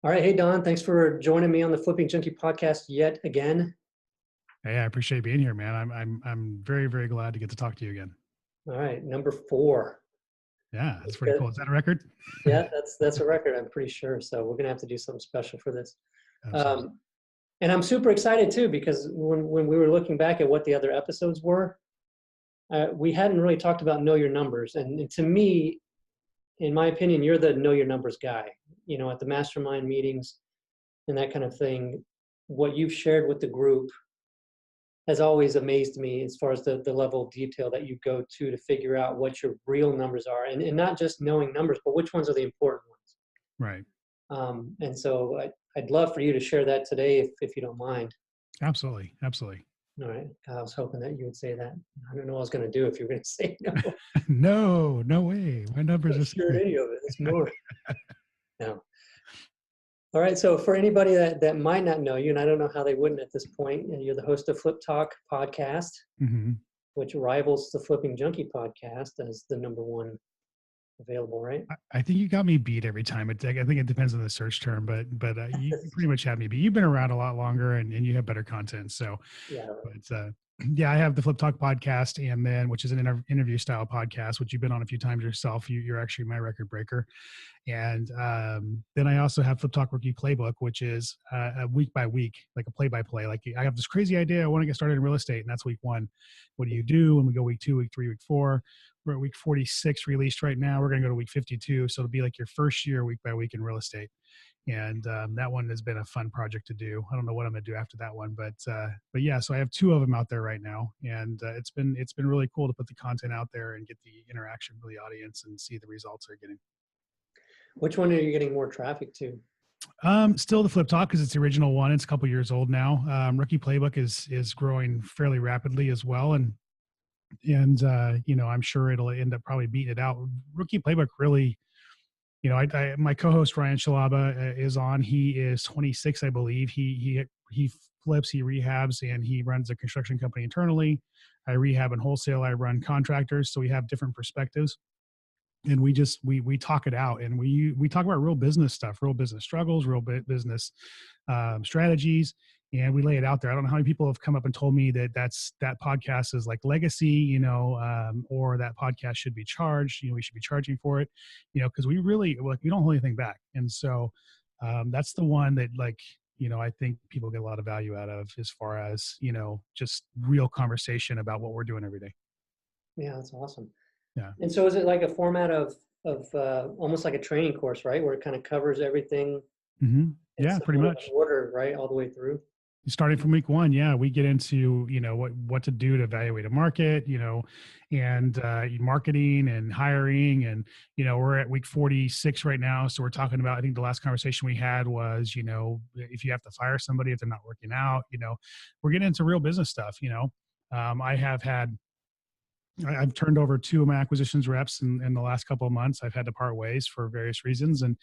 All right. Hey, Don, thanks for joining me on the Flipping Junkie podcast yet again. Hey, I appreciate being here, man. I'm very, very glad to get to talk to you again. All right. Number four. Yeah, that's That's pretty good. cool. Is that a record? Yeah, that's a record, I'm pretty sure. So we're going to have to do something special for this. Absolutely. Um, and I'm super excited too, because when we were looking back at what the other episodes were, we hadn't really talked about know your numbers. And to me, in my opinion, you're the know your numbers guy. You know, at the mastermind meetings and that kind of thing, what you've shared with the group has always amazed me as far as the level of detail that you go to figure out what your real numbers are, and not just knowing numbers, but which ones are the important ones. Right. And so I'd love for you to share that today, if you don't mind. Absolutely. Absolutely. All right. I was hoping that you would say that. I don't know what I was going to do if you were going to say no. No, no way. My numbers Not are sure secret. any of it. It's more. No. All right. So for anybody that might not know you, and I don't know how they wouldn't at this point, you're the host of Flip Talk podcast, hmm which rivals the Flipping Junkie podcast as the number one available, right? I think you got me beat every time. I think it depends on the search term, but you pretty much had me beat. You've been around a lot longer and you have better content. So, Yeah. but yeah, I have the Flip Talk podcast, and then which is an interview style podcast, which you've been on a few times yourself. You're actually my record breaker. And then I also have Flip Talk Rookie Playbook, which is a week by week, like a play by play. Like I have this crazy idea, I want to get started in real estate, and that's week one. What do you do? And we go week two, week three, week four. We're at week 46 released right now. We're going to go to week 52. So it'll be like your first year, week by week in real estate. And that one has been a fun project to do. I don't know what I'm going to do after that one, but yeah. So I have two of them out there right now, and it's been really cool to put the content out there and get the interaction with the audience and see the results they're getting. Which one are you getting more traffic to? Still the Flip Talk because it's the original one. It's a couple years old now. Rookie Playbook is growing fairly rapidly as well, and I'm sure it'll end up probably beating it out. Rookie Playbook really, my co-host Ryan Shalaba is on. He is 26, I believe. He flips, he rehabs, and he runs a construction company internally. I rehab and wholesale. I run contractors, so we have different perspectives, and we talk it out, and we talk about real business stuff, real business struggles, real business strategies, and we lay it out there. I don't know how many people have come up and told me that that podcast is like legacy, or that podcast should be charged. We should be charging for it, because we really, like, we don't hold anything back. And so that's the one that, like, I think people get a lot of value out of, as far as, just real conversation about what we're doing every day. Yeah, that's awesome. Yeah. And so is it like a format of almost like a training course, right? Where it kind of covers everything Mm-hmm. in Yeah, pretty somewhat of much. order, right? All the way through. Starting from week one, yeah, we get into what to do to evaluate a market, and marketing and hiring, and we're at week 46 right now, so we're talking about, I think the last conversation we had was, if you have to fire somebody if they're not working out, we're getting into real business stuff. I've turned over two of my acquisitions reps in the last couple of months. I've had to part ways for various reasons, and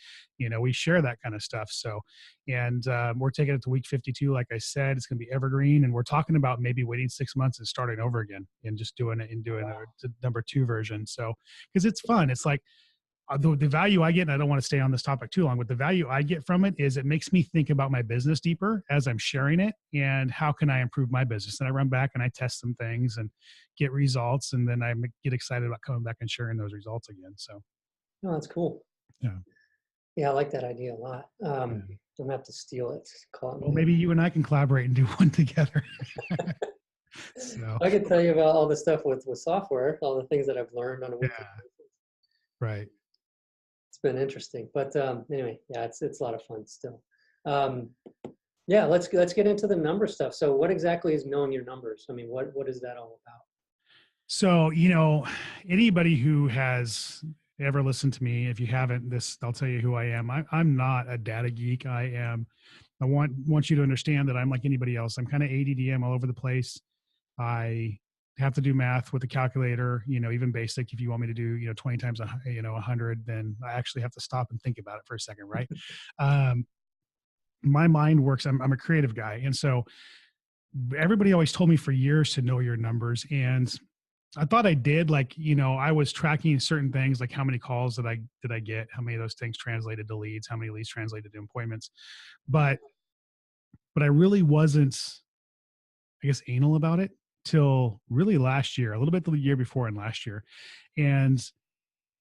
we share that kind of stuff. So, and we're taking it to week 52. Like I said, it's going to be evergreen, and we're talking about maybe waiting 6 months and starting over again and just doing it and doing a number two version. So, because it's fun, it's like, the value I get, and I don't want to stay on this topic too long, but the value I get from it is it makes me think about my business deeper as I'm sharing it, and how can I improve my business. And I run back and I test some things and get results, and then I get excited about coming back and sharing those results again. So, Oh, that's cool. yeah. Yeah, I like that idea a lot. Yeah. I'm gonna have to steal it. Call it Well, maybe you and I can collaborate and do one together. So, I can tell you about all the stuff with software, all the things that I've learned on a weekly yeah, basis. right. It's been interesting, but anyway, yeah, it's a lot of fun still. Um, yeah, let's get into the number stuff. So, what exactly is knowing your numbers? I mean, what is that all about? So, anybody who has ever listened to me, if you haven't, I'll tell you who I am. I'm not a data geek. I want you to understand that I'm like anybody else. I'm kind of ADD. I'm all over the place. I have to do math with a calculator, even basic. If you want me to do, 20 times 100, then I actually have to stop and think about it for a second. Right. Um, my mind works. I'm a creative guy. And so everybody always told me for years to know your numbers. And I thought I did. Like, you know, I was tracking certain things, like how many calls did I get, how many of those things translated to leads, how many leads translated to appointments. But I really wasn't, I guess, anal about it till really last year, a little bit the year before and last year. And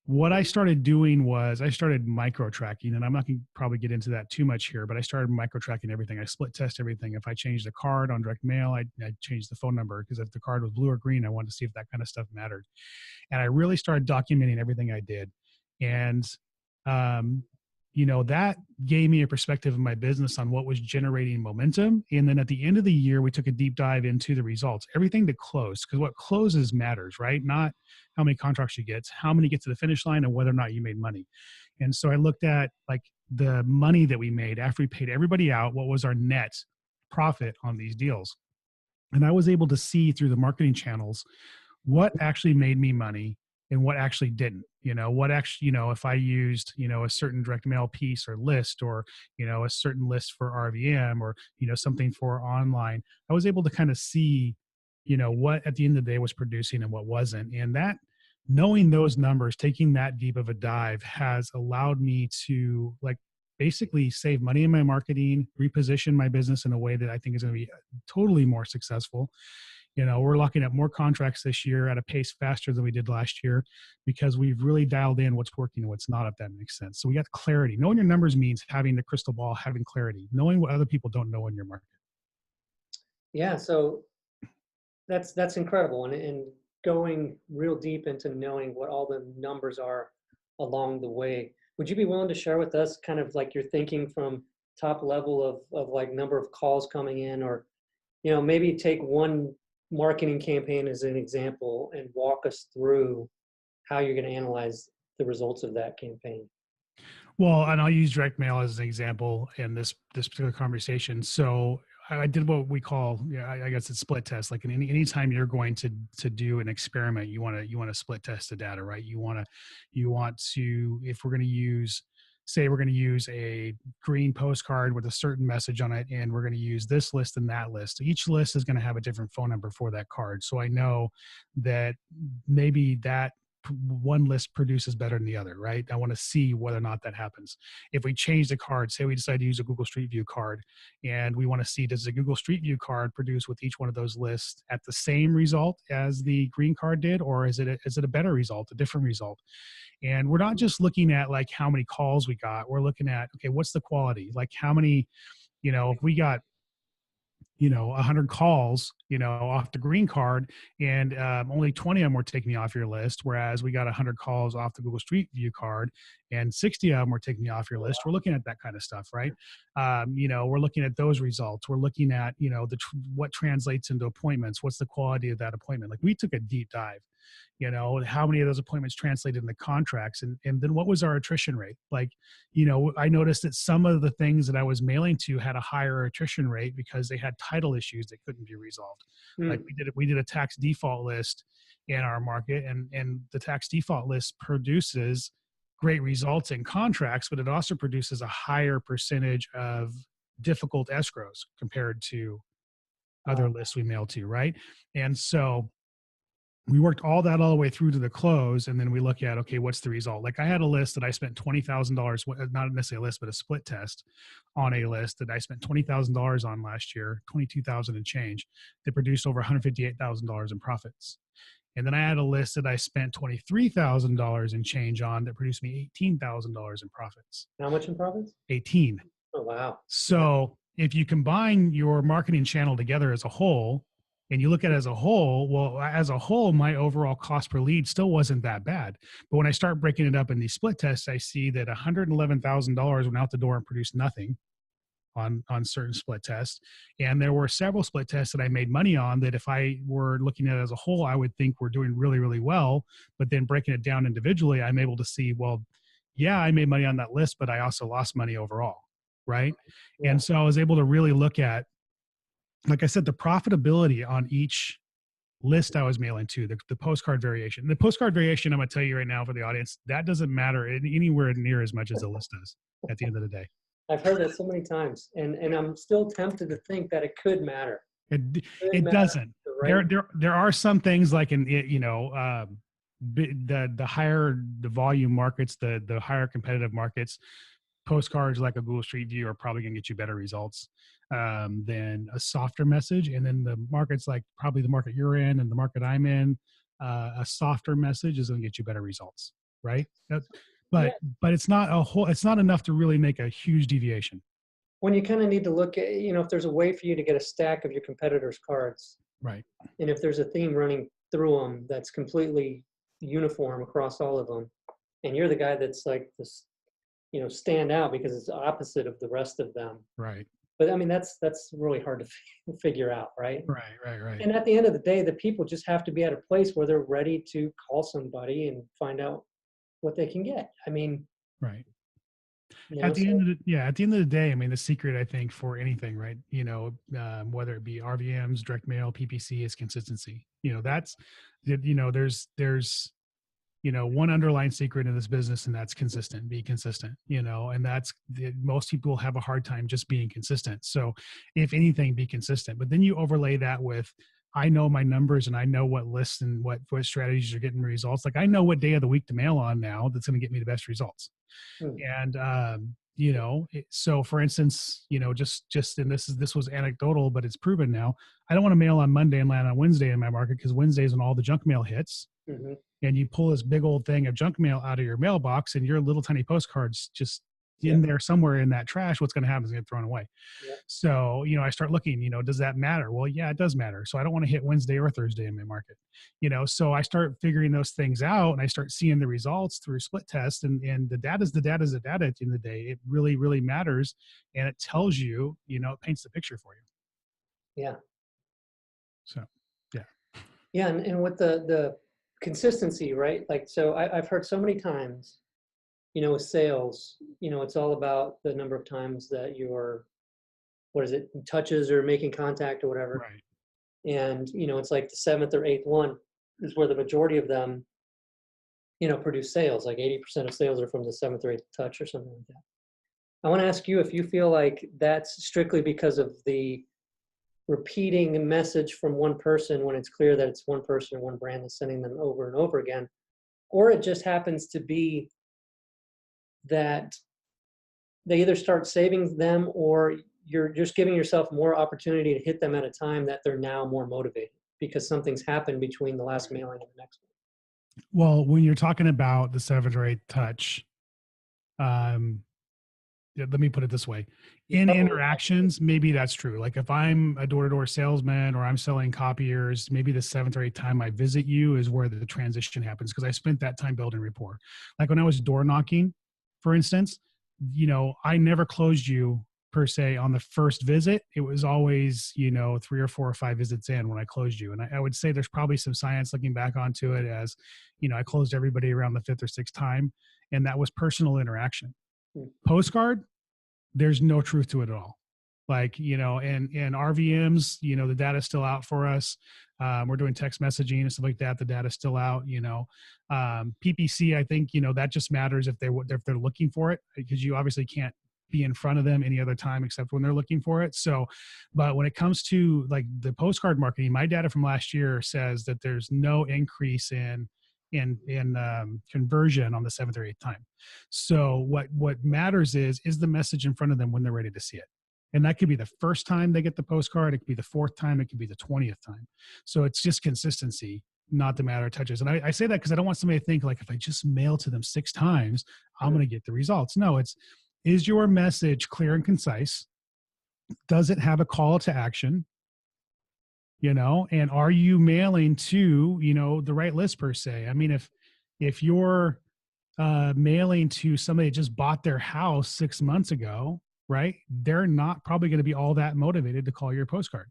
what I started doing was I started micro tracking, and I'm not going to probably get into that too much here, but I started micro tracking everything. I split test everything. If I changed the card on direct mail, I changed the phone number, because if the card was blue or green, I wanted to see if that kind of stuff mattered. And I really started documenting everything I did. And, um, you know, that gave me a perspective of my business on what was generating momentum. And then at the end of the year, we took a deep dive into the results, everything to close, because what closes matters, right? Not how many contracts you get, how many get to the finish line, and whether or not you made money. And so I looked at like the money that we made after we paid everybody out, what was our net profit on these deals. And I was able to see through the marketing channels what actually made me money and what actually didn't. You know, what actually, you know, if I used, you know, a certain direct mail piece or list, or, you know, a certain list for RVM, or, you know, something for online, I was able to kind of see, you know, what at the end of the day was producing and what wasn't. And that, knowing those numbers, taking that deep of a dive, has allowed me to, like, basically save money in my marketing, reposition my business in a way that I think is going to be totally more successful. You know, we're locking up more contracts this year at a pace faster than we did last year, because we've really dialed in what's working and what's not, if that makes sense. So we got clarity. Knowing your numbers means having the crystal ball, having clarity, knowing what other people don't know in your market. Yeah, so that's incredible, and going real deep into knowing what all the numbers are along the way. Would you be willing to share with us kind of like your thinking from top level of like number of calls coming in, or maybe take one marketing campaign as an example and walk us through how you're going to analyze the results of that campaign? Well, and I'll use direct mail as an example in this particular conversation. So I did what we call, yeah, I guess it's split test. Like anytime you're going to do an experiment, you want to split test the data, right? You want to, if we're going to use, say we're going to use a green postcard with a certain message on it, and we're going to use this list and that list. Each list is going to have a different phone number for that card. So I know that maybe that one list produces better than the other, right? I want to see whether or not that happens. If we change the card, say we decide to use a Google Street View card, and we want to see, does the Google Street View card produce with each one of those lists at the same result as the green card did, or is it a better result, a different result? And we're not just looking at like how many calls we got. We're looking at, okay, what's the quality? Like how many, if we got 100 calls, off the green card, and only 20 of them were taking me off your list, whereas we got 100 calls off the Google Street View card and 60 of them were taking me off your list. We're looking at that kind of stuff, right? We're looking at those results. We're looking at, what translates into appointments. What's the quality of that appointment? Like we took a deep dive, how many of those appointments translated into contracts, and then what was our attrition rate? Like, I noticed that some of the things that I was mailing to had a higher attrition rate because they had title issues that couldn't be resolved. Like we did a tax default list in our market, and the tax default list produces great results in contracts, but it also produces a higher percentage of difficult escrows compared to other lists we mail to, right? And so we worked all the way through to the close, and then we look at, okay, what's the result? Like I had a list that I spent $20,000, not necessarily a list, but a split test on a list that I spent $20,000 on last year, 22,000 and change, that produced over $158,000 in profits. And then I had a list that I spent $23,000 in change on that produced me $18,000 in profits. How much in profits? 18. Oh, wow. So if you combine your marketing channel together as a whole, and you look at it as a whole, well, as a whole, my overall cost per lead still wasn't that bad. But when I start breaking it up in these split tests, I see that $111,000 went out the door and produced nothing on certain split tests. And there were several split tests that I made money on that if I were looking at it as a whole, I would think we're doing really, really well. But then breaking it down individually, I'm able to see, well, yeah, I made money on that list, but I also lost money overall, right? Yeah. And so I was able to really look at, like I said, the profitability on each list I was mailing to, the postcard variation. The postcard variation, I'm going to tell you right now for the audience, that doesn't matter anywhere near as much as the list does at the end of the day. I've heard that so many times, and I'm still tempted to think that it could matter. It doesn't. right? there are some things like the higher the volume markets, the higher competitive markets, postcards like a Google Street View are probably going to get you better results than a softer message. And then the markets like probably the market you're in and the market I'm in, a softer message is going to get you better results, right? Yeah. But it's not it's not enough to really make a huge deviation. When you kind of need to look at, if there's a way for you to get a stack of your competitors' cards, Right. and if there's a theme running through them that's completely uniform across all of them, and you're the guy that's like this, stand out because it's opposite of the rest of them. Right. But I mean, that's really hard to figure out, right? Right. And at the end of the day, the people just have to be at a place where they're ready to call somebody and find out what they can get. I mean, Right. at so, At the end of the day, I mean, the secret, I think, for anything, right? Whether it be RVMs, direct mail, PPC, is consistency. There's one underlying secret in this business, and that's consistent. Be consistent. And most people have a hard time just being consistent. So, if anything, be consistent. But then you overlay that with, I know my numbers and I know what lists and what strategies are getting results. Like I know what day of the week to mail on now that's going to get me the best results. hmm, And so for instance, and this was anecdotal, but it's proven now. I don't want to mail on Monday and land on Wednesday in my market, because Wednesday's when all the junk mail hits. mhm, And you pull this big old thing of junk mail out of your mailbox, and your little tiny postcards just in yep, there somewhere in that trash. What's going to happen is going to get thrown away. yep, So, I start looking, does that matter? Well, yeah, it does matter. So I don't want to hit Wednesday or Thursday in my market, so I start figuring those things out, and I start seeing the results through split test, and the data is the data at the end of the day. It really, really matters. And it tells you, it paints the picture for you. yeah. So, yeah. Yeah, and with the consistency, right? Like, so I've heard so many times, with sales, it's all about the number of times that your, what is it, touches or making contact or whatever. Right. And, it's like the seventh or eighth one is where the majority of them, produce sales. Like 80% of sales are from the seventh or eighth touch or something like that. I want to ask you if you feel like that's strictly because of the repeating a message from one person when it's clear that it's one person or one brand that's sending them over and over again, or it just happens to be that they either start saving them, or you're just giving yourself more opportunity to hit them at a time that they're now more motivated because something's happened between the last mailing and the next Well, when you're talking about the 7th or 8th touch, let me put it this way. In one. interactions, maybe that's true. Like if I'm a door-to-door salesman or I'm selling copiers, maybe the 7th or 8th time I visit you is where the transition happens, because I spent that time building rapport. Like when I was door knocking, for instance, I never closed you per se on the first visit. It was always, 3 or 4 or 5 visits in when I closed you. And I would say there's probably some science looking back onto it, as, I closed everybody around the 5th or 6th time. And that was personal interaction. Postcard, there's no truth to it at all. Like, and RVMs, the data's still out for us. We're doing text messaging and stuff like that. The data's still out, PPC, I think, that just matters if they're looking for it, because you obviously can't be in front of them any other time except when they're looking for it. So, but when it comes to like the postcard marketing, my data from last year says that there's no increase in conversion on the 7th or 8th time. So what matters is the message in front of them when they're ready to see it. And that could be the first time they get the postcard. It could be the 4th time. It could be the 20th time. So it's just consistency, not the matter of touches. And I say that because I don't want somebody to think like, if I just mail to them 6 times, I'm going to get the results. No, is your message clear and concise? Does it have a call to action? And are you mailing to, the right list per se? I mean, if you're mailing to somebody that just bought their house 6 months ago, right? They're not probably going to be all that motivated to call your postcard,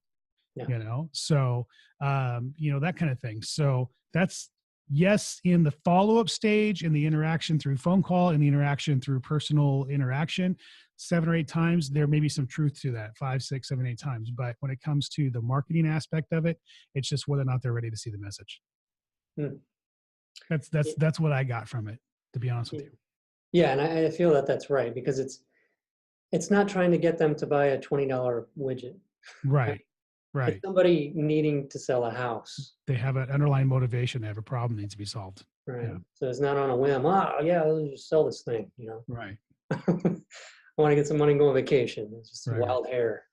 Yeah. So, that kind of thing. So that's, yes, in the follow-up stage, in the interaction through phone call, in the interaction through personal interaction, 7 or 8 times, there may be some truth to that, 5, 6, 7, 8 times. But when it comes to the marketing aspect of it, it's just whether or not they're ready to see the message. Hmm. That's what I got from it, to be honest with you. Yeah, and I feel that that's right, because it's not trying to get them to buy a $20 widget. Right. Right. It's somebody needing to sell a house, They have an underlying motivation. They have a problem that needs to be solved. right? Yeah. So it's not on a whim. Oh, yeah, let's just sell this thing, Right. I want to get some money and go on vacation. It's just Right. wild hair.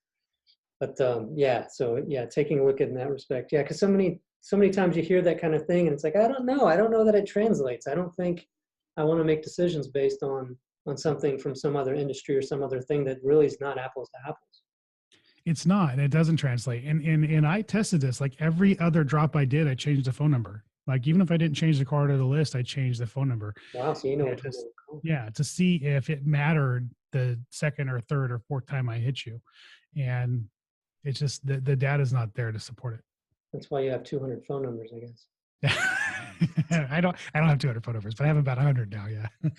But yeah, so yeah, taking a look at in that respect. Yeah, because so many times you hear that kind of thing and it's like, I don't know. I don't know that it translates. I don't think I want to make decisions based on something from some other industry or some other thing that really is not apples to apples. It's not, and it doesn't translate. And I tested this. Like every other drop I did, I changed the phone number. Like even if I didn't change the car to the list, I changed the phone number. Wow, so you know And which one to call. yeah, to see if it mattered the second or third or fourth time I hit you. And it's just the data's not there to support That's why you have 200 phone numbers, I guess. it. I don't have 200 phone numbers, but I have about 100 now. Yeah. Do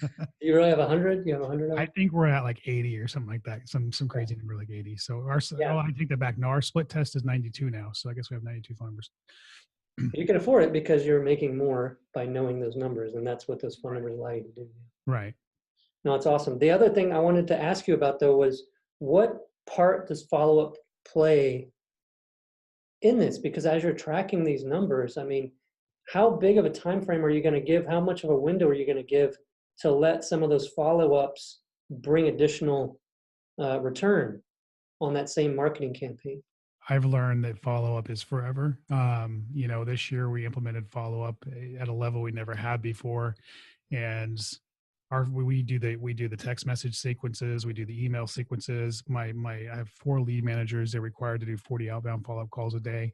you really have 100? You have 100 of I them? think we're at like 80 or something like that. Some Okay. crazy number like 80. So Yeah, I take that back. No, our split test is 92 now. So I guess we have 92 phone numbers. you can afford it because you're making more by knowing those numbers, and that's what those phone numbers allow you to do. Right. No, it's awesome. The other thing I wanted to ask you about though was what part does follow-up play in this? Because as you're tracking these numbers, I mean, how big of a time frame are you going to give? How much of a window are you going to give to let some of those follow-ups bring additional return on that same marketing campaign? I've learned that follow up is forever. This year we implemented follow up at a level we never had before, and we do the text message sequences, we do the email sequences. I have 4 lead managers. They're required to do 40 outbound follow up calls a day,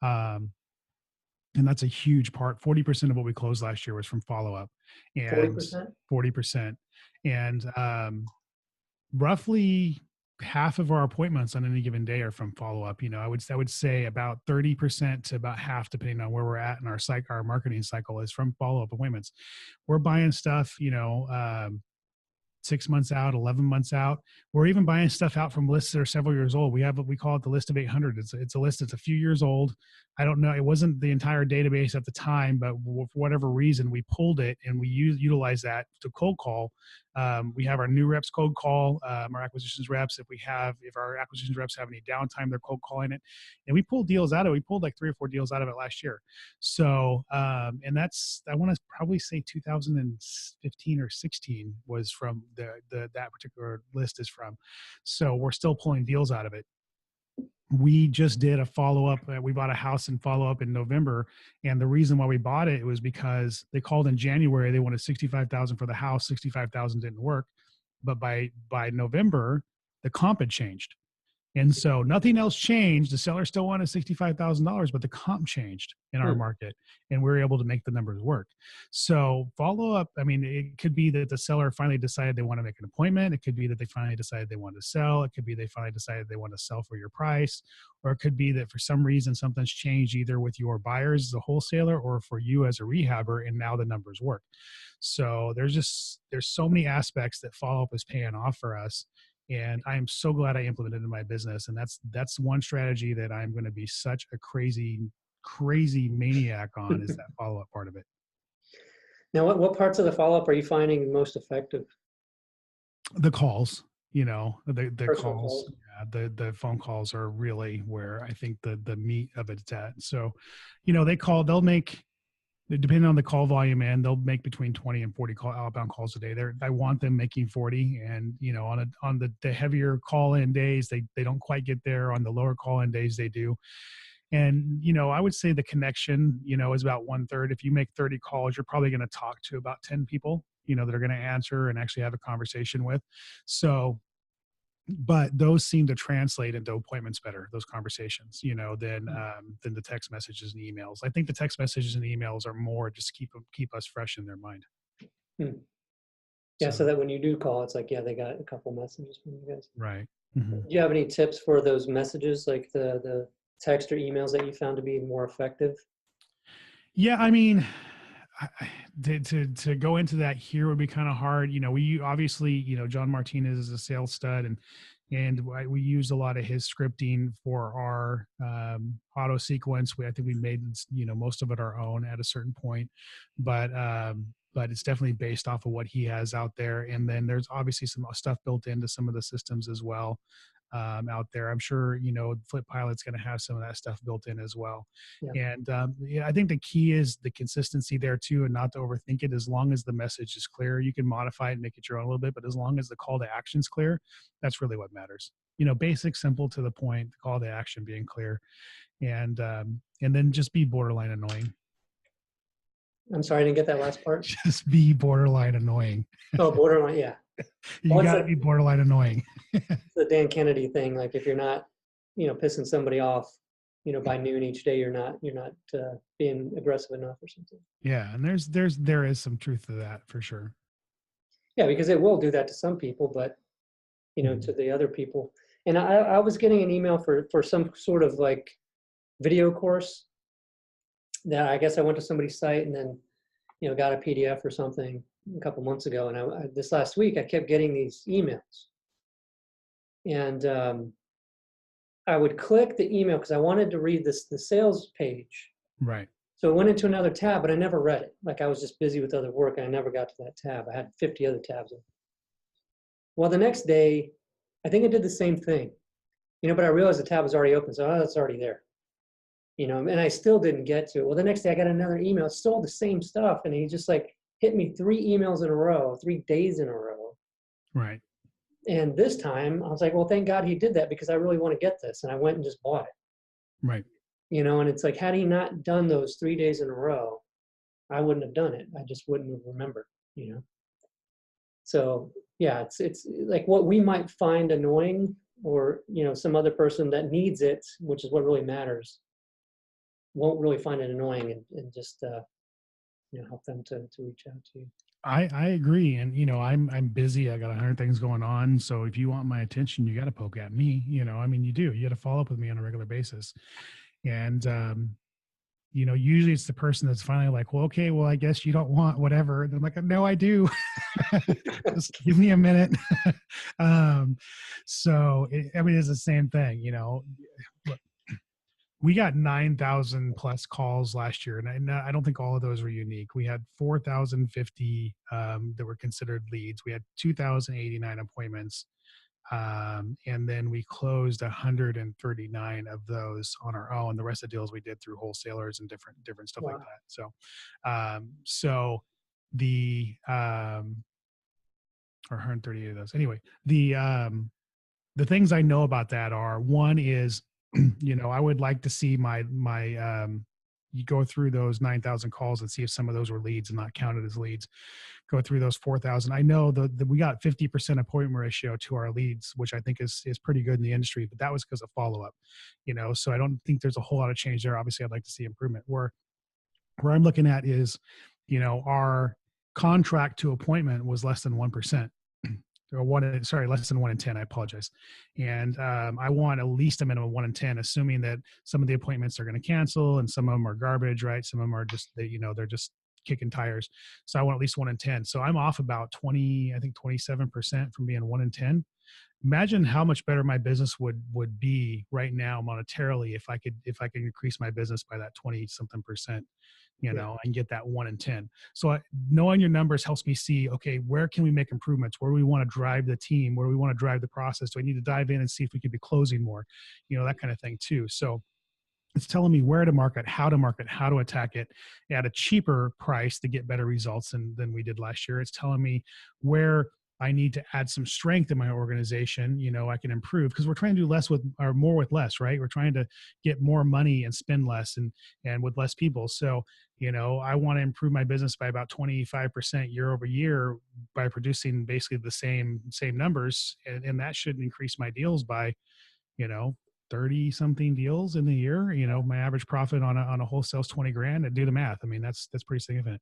um, and that's a huge part. 40% of what we closed last year was from follow up, and 40%? 40%, and roughly half of our appointments on any given day are from follow up. I would say about 30% to about half, depending on where we're at in our marketing cycle, is from follow up appointments. We're buying stuff, 6 months out, 11 months out. We're even buying stuff out from lists that are several years old. We have what we call it the list of 800. It's a list that's a few years old. I don't know. It wasn't the entire database at the time, but for whatever reason, we pulled it and we utilize that to cold call. We have our new reps cold call, our acquisitions reps. If our acquisitions reps have any downtime, they're cold calling it. And we pulled deals out of it. We pulled like 3 or 4 deals out of it last year. So, and I want to probably say 2015 or 16 was from that particular list is from. So we're still pulling deals out of it. We just did a follow up. We bought a house in follow up in November, and the reason why we bought it was because they called in January. They wanted 65,000 for the house. 65,000 didn't work, but by November, the comp had changed. And so nothing else changed. The seller still wanted $65,000, but the comp changed in our Hmm. market, and we were able to make the numbers work. So follow up. I mean, it could be that the seller finally decided they want to make an appointment. It could be that they finally decided they want to sell. It could be they finally decided they want to sell for your price, or it could be that for some reason something's changed either with your buyers as a wholesaler or for you as a rehabber, and now the numbers work. So there's so many aspects that follow up is paying off for us, and I am so glad I implemented in my business. And that's one strategy that I'm going to be such a crazy maniac on, is that follow up part of it. Now, what parts of the follow-up are you finding most effective? The calls, the Personal calls, calls? yeah, the phone calls are really where I think the meat of it's at. So, they'll make, depending on the call volume, and they'll make between 20 and 40 outbound calls a day. I want them making 40, and on the heavier call in days, they don't quite get there. On the lower call in days, they do. And I would say the connection is about 1/3. If you make 30 calls, you're probably going to talk to about 10 people that are going to answer and actually have a conversation with. So, but those seem to translate into appointments better, those conversations, than the text messages and emails. I think the text messages and emails are more just keep us fresh in their mind. Hmm. Yeah, so So that when you do call, it's like, yeah, they got a couple messages from you guys. right. Do Hmm. you have any tips for those messages, like the text or emails that you found to be more effective? Yeah, I mean, to go into that here would be kind of hard. We obviously, John Martinez is a sales stud, and we used a lot of his scripting for our auto sequence. I think we made most of it our own at a certain point, but it's definitely based off of what he has out there. And then there's obviously some stuff built into some of the systems as well. out there. I'm sure, Flip Pilot's going to have some of that stuff built in as well. Yeah. And yeah, I think the key is the consistency there too, and not to overthink it. As long as the message is clear, you can modify it and make it your own a little bit, but as long as the call to action is clear, that's really what matters. Basic, simple, to the point, the call to action being clear, and then just be borderline annoying. I'm sorry, I didn't get that last part. Just be borderline annoying. Oh, borderline, yeah. You got to be borderline annoying. The Dan Kennedy thing, like if you're not, pissing somebody off, by noon each day, you're not being aggressive enough or something. Yeah, and there is some truth to that for sure. Yeah, because it will do that to some people, but to the other people. And I was getting an email for some sort of like video course that I guess I went to somebody's site and then got a PDF or something a couple months ago, and I this last week I kept getting these emails, and I would click the email because I wanted to read the sales page. Right. So it went into another tab, but I never read it. Like I was just busy with other work, and I never got to that tab. I had 50 other tabs open. Well, the next day, I think I did the same thing, but I realized the tab was already open, so it's already there. And I still didn't get to it. Well, the next day I got another email, it's still the same stuff, and he just like hit me 3 emails in a row, 3 days in a row. Right. And this time I was like, well, thank God he did that because I really want to get this, and I went and just bought it. Right. And it's like, had he not done those 3 days in a row, I wouldn't have done it. I just wouldn't have remembered. So yeah, it's like what we might find annoying, or some other person that needs it, which is what really matters, won't really find it annoying, and just help them to reach out to you. I agree, and I'm busy. I got 100 things going on. So if you want my attention, you got to poke at me. You do. You got to follow up with me on a regular basis, and usually it's the person that's finally like, well, okay, well, I guess you don't want whatever. And I'm like, no, I do. Just give me a minute. So it's the same thing. Look, we got 9,000 plus calls last year, and I don't think all of those were unique. We had 4,050 that were considered leads. We had 2,089 appointments, and then we closed 139 of those on our own. The rest of the deals we did through wholesalers and different stuff. Wow. Like that. So the or 138 of those. Anyway, the things I know about that are, one is, I would like to see my you go through those 9,000 calls and see if some of those were leads and not counted as leads. Go through those 4,000. I know that we got 50% appointment ratio to our leads, which I think is pretty good in the industry, but that was because of follow-up, so I don't think there's a whole lot of change there. Obviously I'd like to see improvement. Where I'm looking at is, our contract to appointment was less than 1%. Or less than 1 in 10. I apologize. And I want at least a minimum of 1 in 10, assuming that some of the appointments are going to cancel and some of them are garbage, right? Some of them are just, they're just kicking tires. So I want at least 1 in 10. So I'm off about 27% from being 1 in 10. Imagine how much better my business would be right now monetarily if I could increase my business by that 20 something percent, and get that 1 in 10. So knowing your numbers helps me see, okay, where can we make improvements? Where do we want to drive the team? Where do we want to drive the process? Do I need to dive in and see if we could be closing more? That kind of thing too. So it's telling me where to market, how to attack it at a cheaper price to get better results than we did last year. It's telling me where I need to add some strength in my organization. I can improve, because we're trying to do more with less, right? We're trying to get more money and spend less and with less people. So, I want to improve my business by about 25% year over year by producing basically the same numbers. And that should increase my deals by, 30 something deals in the year. My average profit on a wholesale is 20 grand, and do the math. I mean, that's pretty significant.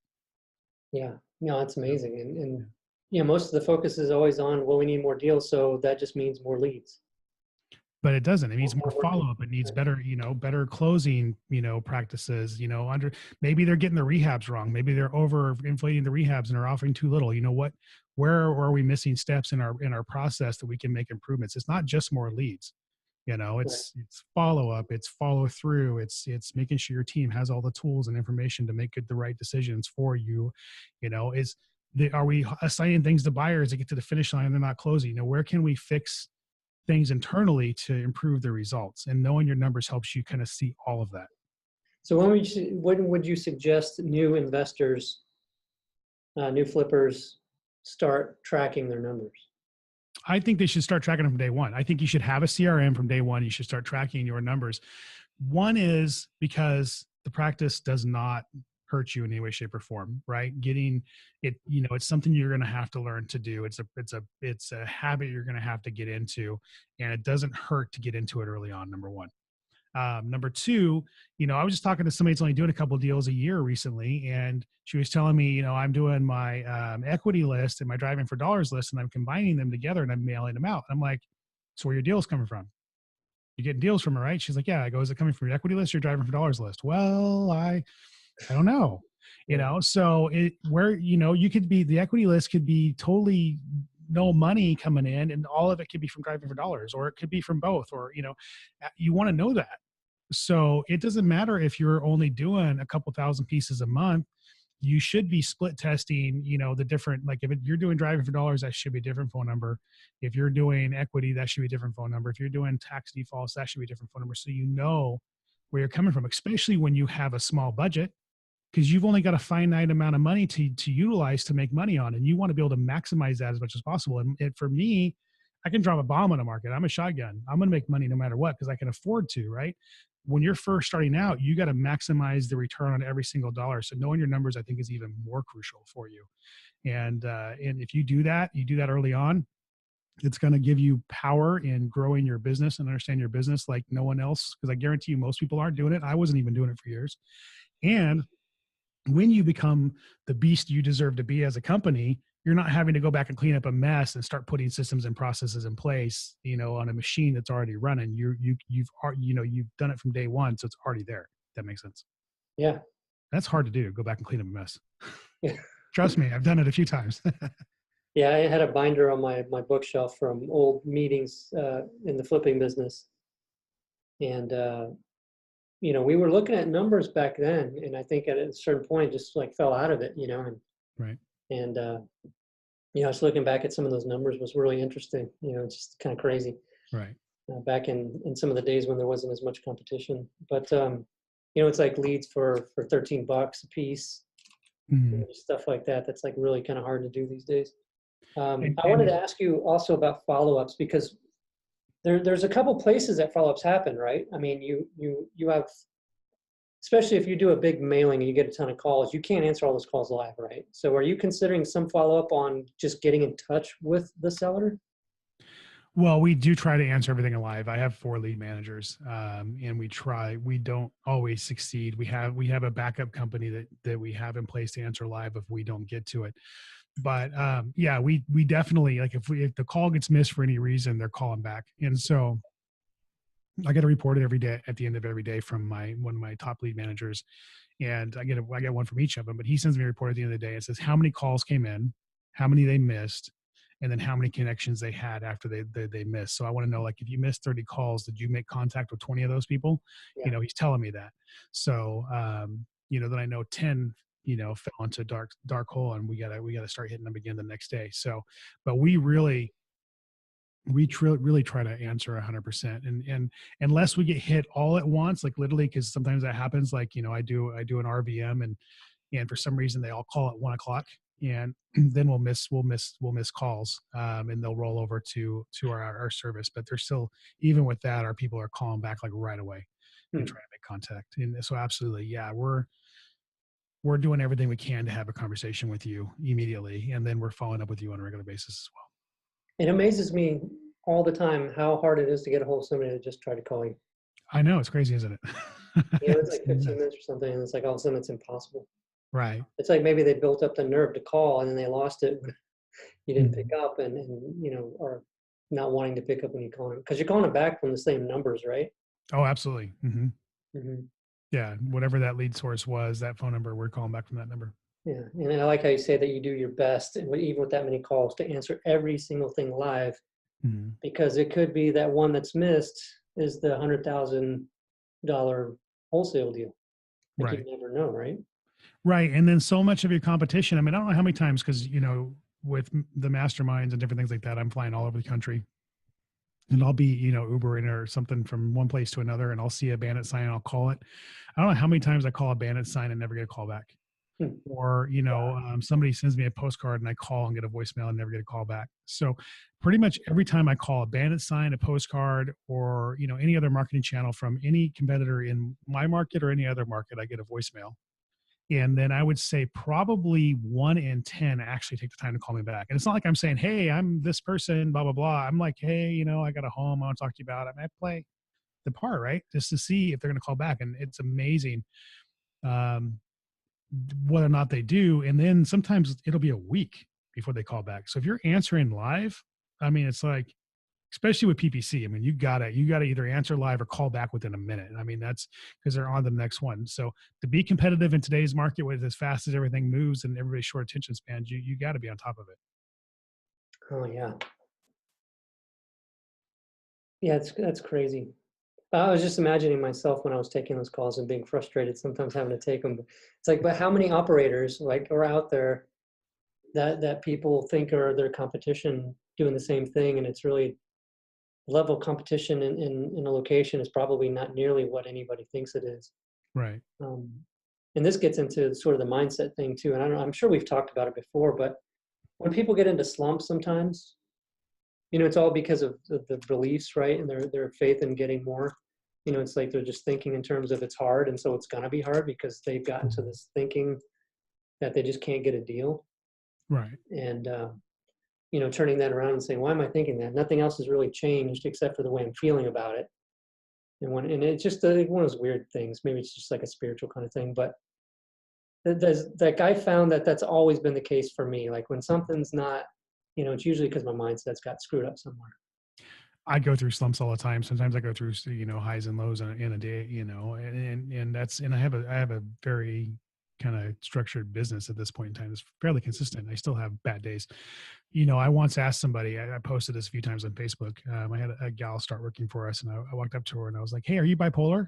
Yeah, no, that's amazing. And most of the focus is always on, well, we need more deals. So that just means more leads. But it doesn't. It needs more follow-up. It needs better, better closing, practices, maybe they're getting the rehabs wrong. Maybe they're over inflating the rehabs and are offering too little. Where are we missing steps in our process that we can make improvements? It's not just more leads. It's follow-up, it's follow through, it's making sure your team has all the tools and information to make the right decisions for you. Are we assigning things to buyers that get to the finish line and they're not closing? Where can we fix things internally to improve the results. And knowing your numbers helps you kind of see all of that. So when would you suggest new investors, new flippers, start tracking their numbers? I think they should start tracking them from day one. I think you should have a CRM from day one. You should start tracking your numbers. One is because the practice does not hurt you in any way, shape, or form, right? Getting it, it's something you're going to have to learn to do. It's a habit you're going to have to get into, and it doesn't hurt to get into it early on. Number one. Number two, I was just talking to somebody that's only doing a couple of deals a year recently, and she was telling me, I'm doing my equity list and my driving for dollars list, and I'm combining them together and I'm mailing them out. I'm like, so where are your deals coming from? You're getting deals from her, right? She's like, yeah. I go, is it coming from your equity list or your driving for dollars list? Well, I don't know, so you could be, the equity list could be totally no money coming in, and all of it could be from driving for dollars, or it could be from both, or, you want to know that. So it doesn't matter if you're only doing a couple thousand pieces a month. You should be split testing, the different, like if you're doing driving for dollars, that should be a different phone number. If you're doing equity, that should be a different phone number. If you're doing tax defaults, that should be a different phone number. So where you're coming from, especially when you have a small budget, because you've only got a finite amount of money to utilize to make money on, and you want to be able to maximize that as much as possible. And for me, I can drop a bomb on the market. I'm a shotgun. I'm going to make money no matter what, because I can afford to, right? When you're first starting out, you got to maximize the return on every single dollar. So knowing your numbers, I think, is even more crucial for you. And if you do that early on, it's going to give you power in growing your business and understand your business like no one else. Because I guarantee you, most people aren't doing it. I wasn't even doing it for years. And when you become the beast you deserve to be as a company, you're not having to go back and clean up a mess and start putting systems and processes in place, on a machine that's already running. You've done it from day one, so it's already there. That makes sense. Yeah. That's hard to do. Go back and clean up a mess. Yeah. Trust me, I've done it a few times. Yeah, I had a binder on my bookshelf from old meetings in the flipping business. And, we were looking at numbers back then, and I think at a certain point just like fell out of it, and right. And, just looking back at some of those numbers was really interesting, it's just kind of crazy. Right. Back in some of the days when there wasn't as much competition. But, it's like leads for $13 a piece, stuff like that. That's like really kind of hard to do these days. I wanted to ask you also about follow-ups, because there's a couple places that follow-ups happen, right? I mean, you have, especially if you do a big mailing and you get a ton of calls, you can't answer all those calls live, right? So are you considering some follow-up on just getting in touch with the seller? Well, we do try to answer everything live. I have 4 lead managers, and we don't always succeed. We have a backup company that we have in place to answer live if we don't get to it. But yeah, we definitely, like, if the call gets missed for any reason, they're calling back. And so I get a report every day at the end of every day from one of my top lead managers, and I get one from each of them. But he sends me a report at the end of the day. It says how many calls came in, how many they missed, and then how many connections they had after they missed. So I want to know, like, if you missed 30 calls, did you make contact with 20 of those people? Yeah. He's telling me that. So then I know 10 fell into a dark hole, and we gotta start hitting them again the next day. So, but we really try to answer 100%, and unless we get hit all at once, like literally, because sometimes that happens. Like, I do an RVM, and for some reason they all call at 1 o'clock, and then we'll miss calls, and they'll roll over to our service. But they're still, even with that, our people are calling back like right away and trying to make contact. And so absolutely, yeah, we're doing everything we can to have a conversation with you immediately, and then we're following up with you on a regular basis as well. It amazes me all the time how hard it is to get a hold of somebody to just try to call you. I know, it's crazy, isn't it? It's like 15 minutes or something, and it's like all of a sudden it's impossible. Right. It's like maybe they built up the nerve to call, and then they lost it when you didn't pick up, and or not wanting to pick up when you call them, because you're calling them back from the same numbers, right? Oh, absolutely. Yeah, whatever that lead source was, that phone number, we're calling back from that number. Yeah, and I like how you say that you do your best, and even with that many calls, to answer every single thing live, because it could be that one that's missed is the $100,000 wholesale deal. Right. You never know, right? Right, and then so much of your competition. I mean, I don't know how many times, because with the masterminds and different things like that, I'm flying all over the country, and I'll be, Ubering or something from one place to another, and I'll see a bandit sign and I'll call it. I don't know how many times I call a bandit sign and never get a call back. Hmm. Or, somebody sends me a postcard and I call and get a voicemail and never get a call back. So pretty much every time I call a bandit sign, a postcard, or, any other marketing channel from any competitor in my market or any other market, I get a voicemail. And then I would say probably 1 in 10 actually take the time to call me back. And it's not like I'm saying, hey, I'm this person, blah, blah, blah. I'm like, hey, I got a home I want to talk to you about. I play the part, right? Just to see if they're going to call back. And it's amazing um, whether or not they do. And then sometimes it'll be a week before they call back. So if you're answering live, I mean, it's like, especially with PPC. I mean, you gotta either answer live or call back within a minute. I mean, that's because they're on the next one. So to be competitive in today's market, with as fast as everything moves and everybody's short attention spans, you got to be on top of it. Oh yeah. Yeah, that's crazy. I was just imagining myself when I was taking those calls and being frustrated, sometimes having to take them. It's like, but how many operators like are out there that people think are their competition doing the same thing, and it's really level of competition in a location is probably not nearly what anybody thinks it is. Right. Um, and this gets into sort of the mindset thing too. And I don't know, I'm sure we've talked about it before, but when people get into slumps sometimes, it's all because of the beliefs, right? And their faith in getting more. It's like they're just thinking in terms of it's hard, and so it's gonna be hard because they've gotten to this thinking that they just can't get a deal. Right. And turning that around and saying, why am I thinking that? Nothing else has really changed except for the way I'm feeling about it. And it's just one of those weird things. Maybe it's just like a spiritual kind of thing, but that guy found that that's always been the case for me. Like when something's not, it's usually because my mindset's got screwed up somewhere. I go through slumps all the time. Sometimes I go through, highs and lows in a day, and I have a very kind of structured business at this point in time. It's fairly consistent. I still have bad days. I once asked somebody, I posted this a few times on Facebook. I had a gal start working for us, and I walked up to her and I was like, hey, are you bipolar?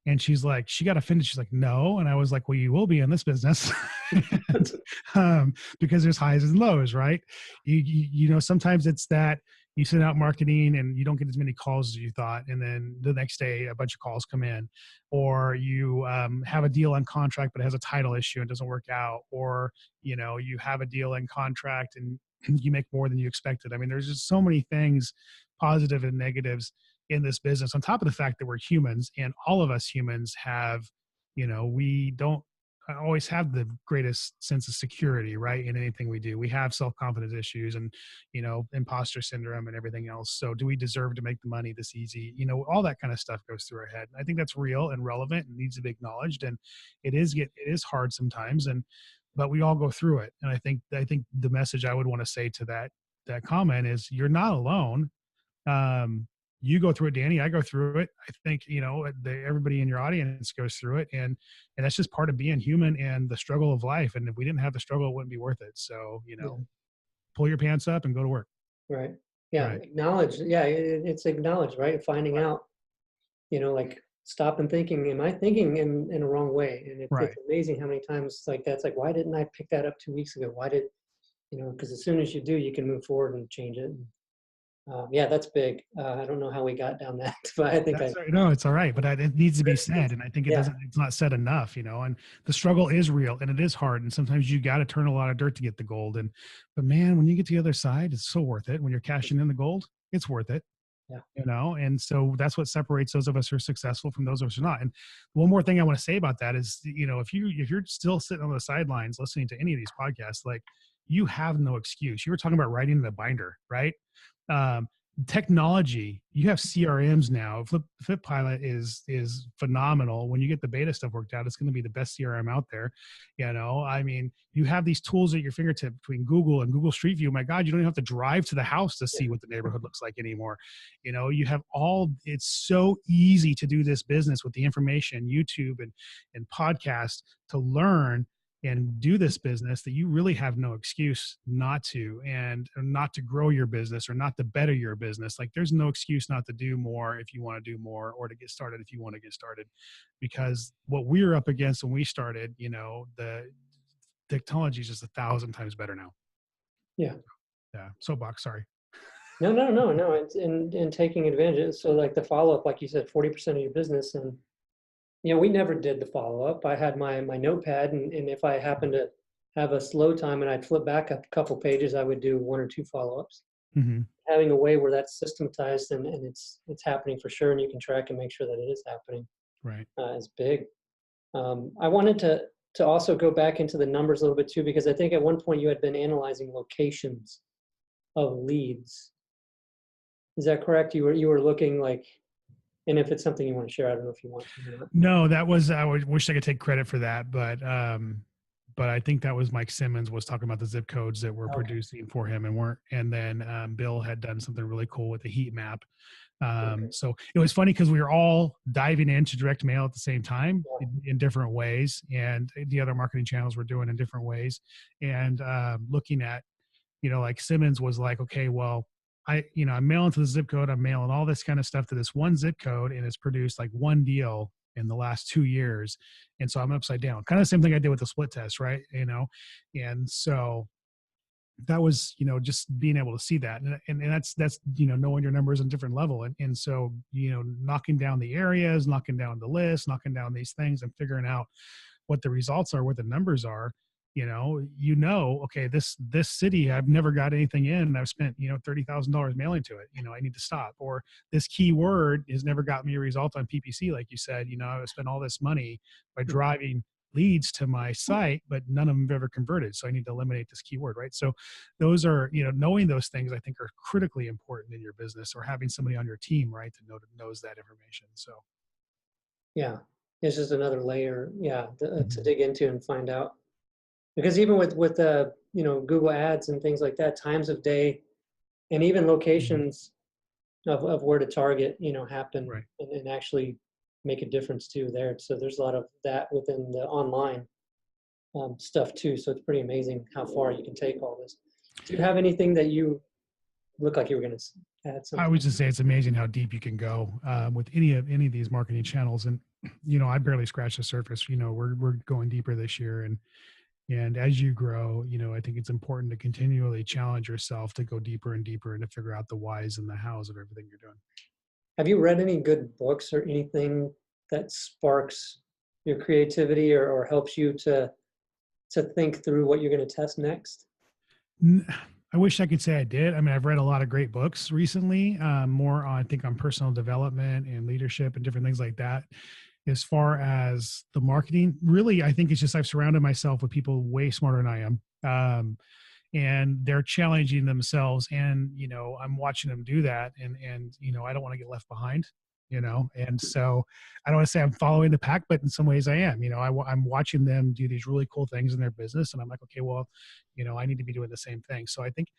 And she's like, she got offended. She's like, no. And I was like, well, you will be in this business. and, because there's highs and lows, right? Sometimes it's that you send out marketing and you don't get as many calls as you thought. And then the next day, a bunch of calls come in, or you have a deal on contract, but it has a title issue and doesn't work out. Or, you have a deal in contract and you make more than you expected. I mean, there's just so many things, positive and negatives, in this business, on top of the fact that we're humans, and all of us humans have, we don't always have the greatest sense of security, right? In anything we do, we have self-confidence issues and, imposter syndrome and everything else. So do we deserve to make the money this easy? All that kind of stuff goes through our head. And I think that's real and relevant and needs to be acknowledged. And it is hard sometimes. But we all go through it. And I think the message I would want to say to that comment is you're not alone. um, you go through it, Danny. I go through it. I think everybody in your audience goes through it, and that's just part of being human and the struggle of life. And if we didn't have the struggle, it wouldn't be worth it. So Yeah. pull your pants up and go to work. Right. Yeah. Right. Acknowledge. Yeah. It's acknowledge, right? Finding out, like stop and thinking, am I thinking in a wrong way? And Right. it's amazing how many times like that's like, why didn't I pick that up 2 weeks ago? Why did, because as soon as you do, you can move forward and change it. Yeah, that's big. I don't know how we got down that, but I think That's right. No, it's all right, but it needs to be said, and I think yeah, it's not said enough, and the struggle is real and it is hard, and sometimes you got to turn a lot of dirt to get the gold. But man, when you get to the other side, it's so worth it. When you're cashing in the gold, it's worth it. yeah, And so that's what separates those of us who are successful from those of us who are not. And one more thing I want to say about that is, if you're still sitting on the sidelines listening to any of these podcasts, like, you have no excuse. You were talking about writing in a binder, right? um, Technology, you have CRMs now. Flip Pilot is phenomenal. When you get the beta stuff worked out, it's going to be the best CRM out there. I mean, you have these tools at your fingertip between Google and Google Street View. My God, you don't even have to drive to the house to see what the neighborhood looks like anymore. You have it's so easy to do this business with the information, YouTube and podcast, to learn and do this business, that you really have no excuse not to, and not to grow your business or not to better your business. Like, there's no excuse not to do more if you want to do more, or to get started if you want to get started. Because what we were up against when we started, the technology is just 1,000 times better now. yeah. Yeah. Soapbox, sorry. No. It's in taking advantage. So like the follow-up, like you said, 40% of your business. And, we never did the follow-up. I had my notepad, and if I happened to have a slow time and I'd flip back a couple pages, I would do one or two follow-ups. Hmm. Having a way where that's systematized and it's happening for sure, and you can track and make sure that it is happening, Right. is big. I wanted to also go back into the numbers a little bit too, because I think at one point you had been analyzing locations of leads. Is that correct? You were looking like, and if it's something you want to share, I don't know if you want to or not. No, that was, wish I could take credit for that, but I think that was Mike Simmons was talking about the zip codes that were Okay. producing for him and weren't, and then Bill had done something really cool with the heat map. Okay. So it was funny because we were all diving into direct mail at the same time Yeah. in different ways, and the other marketing channels were doing in different ways, and looking at, like Simmons was like, okay, well, I'm mailing to the zip code, I'm mailing all this kind of stuff to this one zip code, and it's produced like one deal in the last 2 years. And so I'm upside down. Kind of the same thing I did with the split test, right? And so that was, just being able to see that. And that's, knowing your numbers on different level. And so, knocking down the areas, knocking down the list, knocking down these things and figuring out what the results are, what the numbers are, okay, this city, I've never got anything in, and I've spent, $30,000 mailing to it. I need to stop. Or this keyword has never got me a result on PPC, like you said. I've spent all this money by driving leads to my site, but none of them have ever converted. So I need to eliminate this keyword, right? So those are, knowing those things, I think, are critically important in your business, or having somebody on your team, right, knows that information. So Yeah, it's just another layer, yeah, to Mhm. dig into and find out. Because even with Google Ads and things like that, times of day and even Mhm. locations of where to target, happen Right. and actually make a difference too there. So there's a lot of that within the online stuff too. So it's pretty amazing how far you can take all this. Do you have anything that you look like you were going to add I something? would just say it's amazing how deep you can go with any of these marketing channels, and I barely scratched the surface. We're going deeper this year, and as you grow, I think it's important to continually challenge yourself to go deeper and deeper and to figure out the whys and the hows of everything you're doing. Have you read any good books or anything that sparks your creativity or helps you to think through what you're going to test next? I wish I could say I did. I mean, I've read a lot of great books recently, more on, I think, on personal development and leadership and different things like that. As far as the marketing, really, I think it's just I've surrounded myself with people way smarter than I am. And they're challenging themselves, and I'm watching them do that, and I don't want to get left behind, and so I don't want to say I'm following the pack, but in some ways I am. I'm watching them do these really cool things in their business, and I'm like, okay, well, I need to be doing the same thing. So I think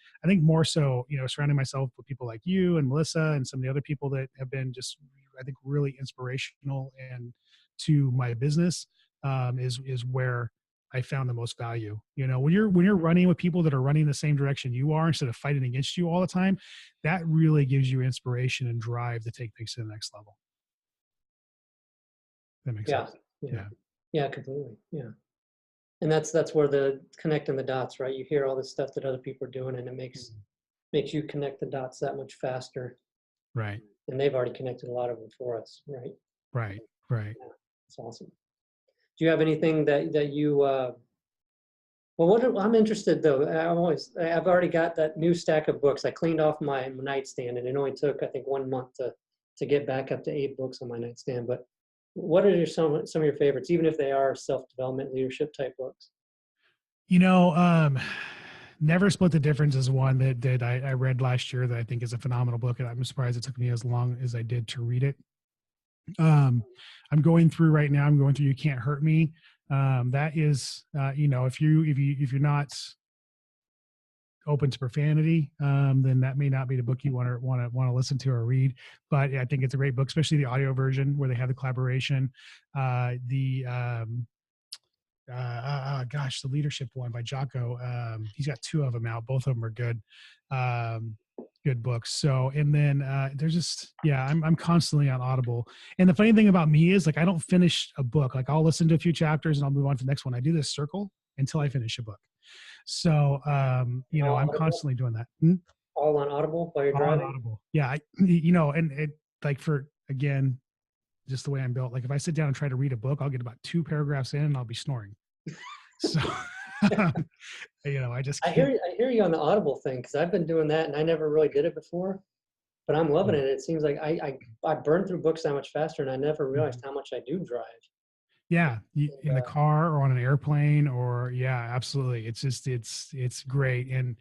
more so, surrounding myself with people like you and Melissa and some of the other people that have been just, I think, really inspirational and to my business, is where I found the most value. When you're running with people that are running the same direction you are instead of fighting against you all the time, that really gives you inspiration and drive to take things to the next level. That makes Yeah, sense. yeah, Yeah. yeah, completely. Yeah. And that's where the connecting the dots, right? You hear all this stuff that other people are doing, and it makes you connect the dots that much faster. Right. And they've already connected a lot of them for us, right? Right. Right. Yeah, it's awesome. Do you have anything that you well, I'm interested though. I've already got that new stack of books. I cleaned off my nightstand, and it only took, I think, 1 month to get back up to 8 books on my nightstand. But what are some of your favorites, even if they are self-development, leadership type books? You know, um, Never Split the Difference is one that I read last year that I think is a phenomenal book, and I'm surprised it took me as long as I did to read it. Um, I'm going through right now. I'm going through You Can't Hurt Me. That is, if you're not open to profanity, then that may not be the book you want to listen to or read. But I think it's a great book, especially the audio version where they have the collaboration. The Gosh, the leadership one by Jocko. He's got two of them out. Both of them are good. Um, Good books. So, and then there's just, yeah, I'm constantly on Audible. And the funny thing about me is, like, I don't finish a book. Like, I'll listen to a few chapters and I'll move on to the next one. I do this circle until I finish a book. So, I'm Oh, constantly doing that. Hmm? all on Audible while you're all on driving? Audible. Yeah, you know, and it like for again, just the way I'm built. Like if I sit down and try to read a book, I'll get about 2 paragraphs in and I'll be snoring. So, you know, I just can't. I hear you on the Audible thing because I've been doing that and I never really did it before, but I'm loving Yeah. it. It seems like I burn through books that much faster, and I never realized Mhm. how much I do drive. Yeah, And, in the car or on an airplane or yeah, absolutely. It's just it's great and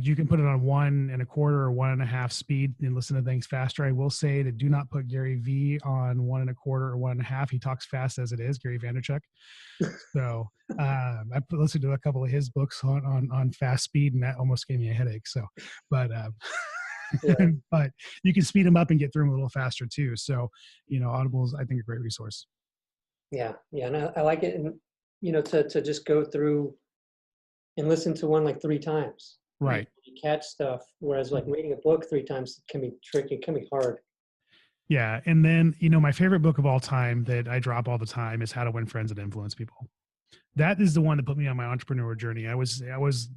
you can put it on 1.25 or 1.5 speed and listen to things faster. I will say that do not put Gary V on 1.25 or 1.5. He talks fast as it is, Gary Vaynerchuk. So listened to a couple of his books on fast speed, and that almost gave me a headache. So, but yeah, but you can speed them up and get through them a little faster too. So, you know, Audible is I think a great resource. yeah, and I like it, and to just go through and listen to one like 3 times. You, Right. you catch stuff, whereas like reading a book 3 times can be tricky, can be hard. Yeah. And then, you know, my favorite book of all time that I drop all the time is How to Win Friends and Influence People. That is the one that put me on my entrepreneur journey. I was,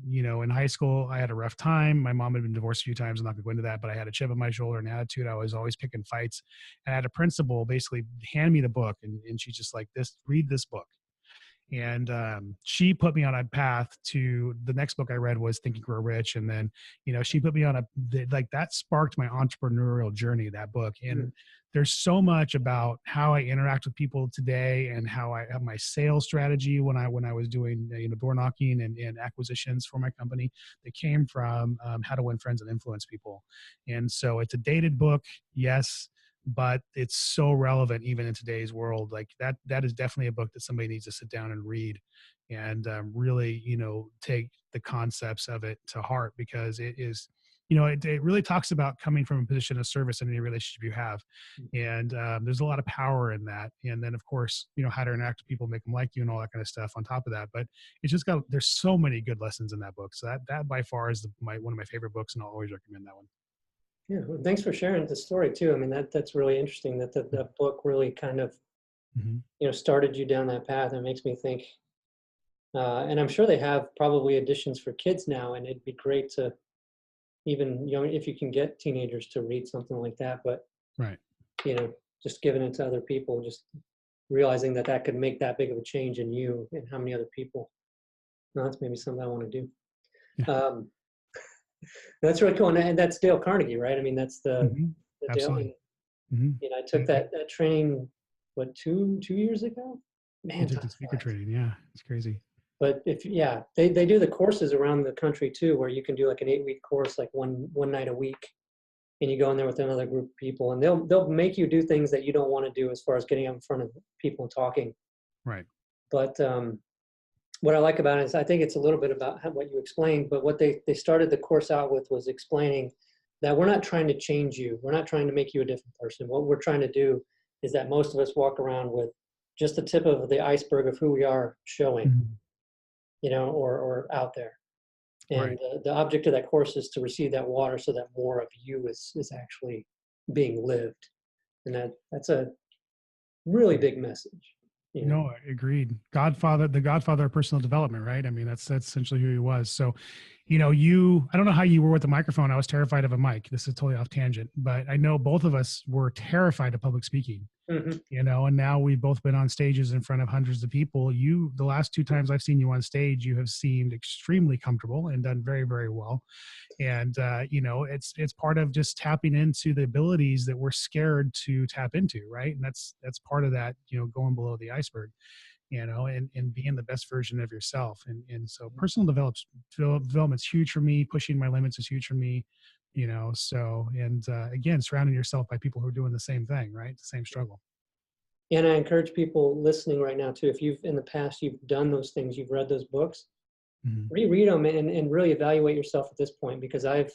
you know, in high school, I had a rough time. My mom had been divorced a few times. I'm not gonna go into that, but I had a chip on my shoulder and attitude. I was always picking fights. And I had a principal basically hand me the book and she's just like, read this book. And she put me on a path to the next book I read was Think and Grow Rich. And then, you know, she put me on like that sparked my entrepreneurial journey, that book. And Mhm. there's so much about how I interact with people today and how I have my sales strategy when I was doing, you know, door knocking and acquisitions for my company that came from How to Win Friends and Influence People. And so it's a dated book. Yes, but it's so relevant even in today's world. Like that is definitely a book that somebody needs to sit down and read and really, you know, take the concepts of it to heart because it is, you know, it really talks about coming from a position of service in any relationship you have. And there's a lot of power in that. And then of course, you know, how to interact with people, make them like you and all that kind of stuff on top of that. But it's just there's so many good lessons in that book. So that by far is one of my favorite books. And I'll always recommend that one. Yeah, well, thanks for sharing the story too. I mean, that's really interesting that the book really kind of Mm-hmm. started you down that path. It makes me think, and I'm sure they have probably editions for kids now, and it'd be great to even if you can get teenagers to read something like that. But Right. you know, just giving it to other people, just realizing that that could make that big of a change in you and how many other people. No, that's maybe something I want to do. Yeah. Um, that's really cool, and that's Dale Carnegie, right? I mean, that's Mm-hmm. the Dale. Absolutely. Mm-hmm. I took that training, what, 2 years ago? You Man, took time the speaker flies. training. Yeah, it's crazy. But yeah, they do the courses around the country too, where you can do like an 8-week course, like one night a week, and you go in there with another group of people, and they'll make you do things that you don't want to do as far as getting up in front of people and talking. Right. But what I like about it is I think it's a little bit about what you explained, but what they started the course out with was explaining that we're not trying to change you. We're not trying to make you a different person. What we're trying to do is that most of us walk around with just the tip of the iceberg of who we are showing, Mhm. or out there. And Right. the object of that course is to receive that water so that more of you is actually being lived. And that's a really big message, you know. No, agreed. The Godfather of personal development, right? I mean, that's essentially who he was. So, you know, I don't know how you were with the microphone. I was terrified of a mic. This is totally off tangent, but I know both of us were terrified of public speaking. Hmm. You know, and now we've both been on stages in front of hundreds of people. The last 2 times I've seen you on stage, you have seemed extremely comfortable and done very, very well. And you know, it's part of just tapping into the abilities that we're scared to tap into, right? And that's part of that, you know, going below the iceberg, you know, and being the best version of yourself. And so personal development's huge for me. Pushing my limits is huge for me, you know. So and again, surrounding yourself by people who are doing the same thing, right? The same struggle. And I encourage people listening right now too, if you've in the past you've done those things, you've read those books, Mhm. reread them and really evaluate yourself at this point, because I've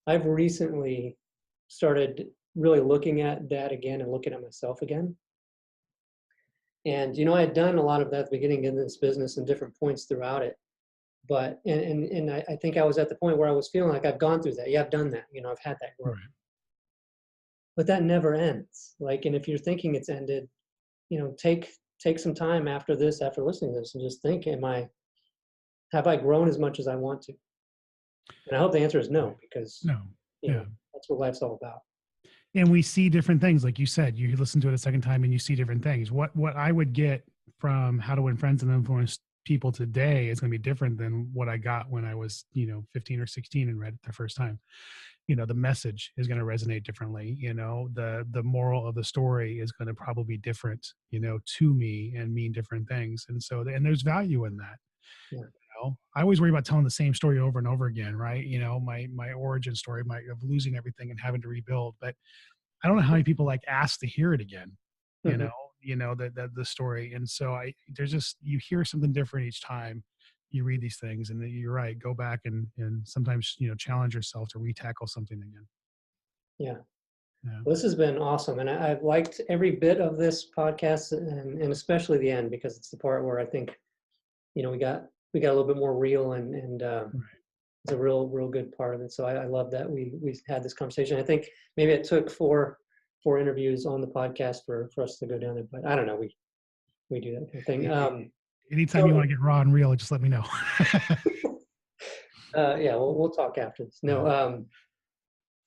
recently started really looking at that again and looking at myself again. And I had done a lot of that at the beginning in this business and different points throughout it. But and I think I was at the point where I was feeling like I've gone through that. Yeah, I've done that. I've had that growth. Right. But that never ends. Like, and if you're thinking it's ended, take some time after this, after listening to this, and just think, have I grown as much as I want to? And I hope the answer is no, because, No. you Yeah. know, that's what life's all about. And we see different things. Like you said, you listen to it a second time and you see different things. What I would get from How to Win Friends and Influence People today is going to be different than what I got when I was, 15 or 16 and read it the first time. The message is going to resonate differently. The moral of the story is going to probably be different, to me, and mean different things. And so, and there's value in that. Yeah. I always worry about telling the same story over and over again, right? My origin story, of losing everything and having to rebuild. But I don't know how many people ask to hear it again, Mhm. the story. And so there's just, you hear something different each time you read these things, and you're right. Go back and sometimes, challenge yourself to retackle something again. Yeah. Yeah. Well, this has been awesome. And I've liked every bit of this podcast, and especially the end, because it's the part where I think, we got a little bit more real, and Right. it's a real good part of it. So I love that we had this conversation. I think maybe it took four interviews on the podcast for us to go down it, but I don't know. We do that kind of thing. Anytime you So want to get raw and real, just let me know. yeah, we'll talk after this. Yeah. No.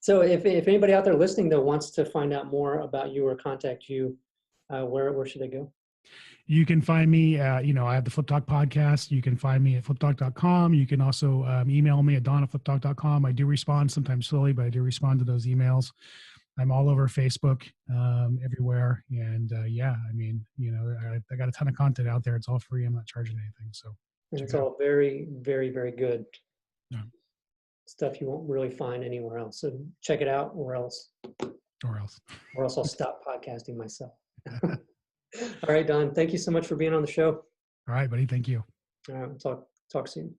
So if anybody out there listening though wants to find out more about you or contact you, where should they go? You can find me, I have the Flip Talk podcast. You can find me at fliptalk.com. You can also email me at don@fliptalk.com. I do respond sometimes slowly, but I do respond to those emails. I'm all over Facebook, everywhere. And I got a ton of content out there. It's all free. I'm not charging anything. So And check it's it out. all very, very, very good Yeah. stuff you won't really find anywhere else. So check it out, or else Or else. I'll stop podcasting myself. All right, Don, thank you so much for being on the show. All right, buddy. Thank you. All right, we'll talk soon.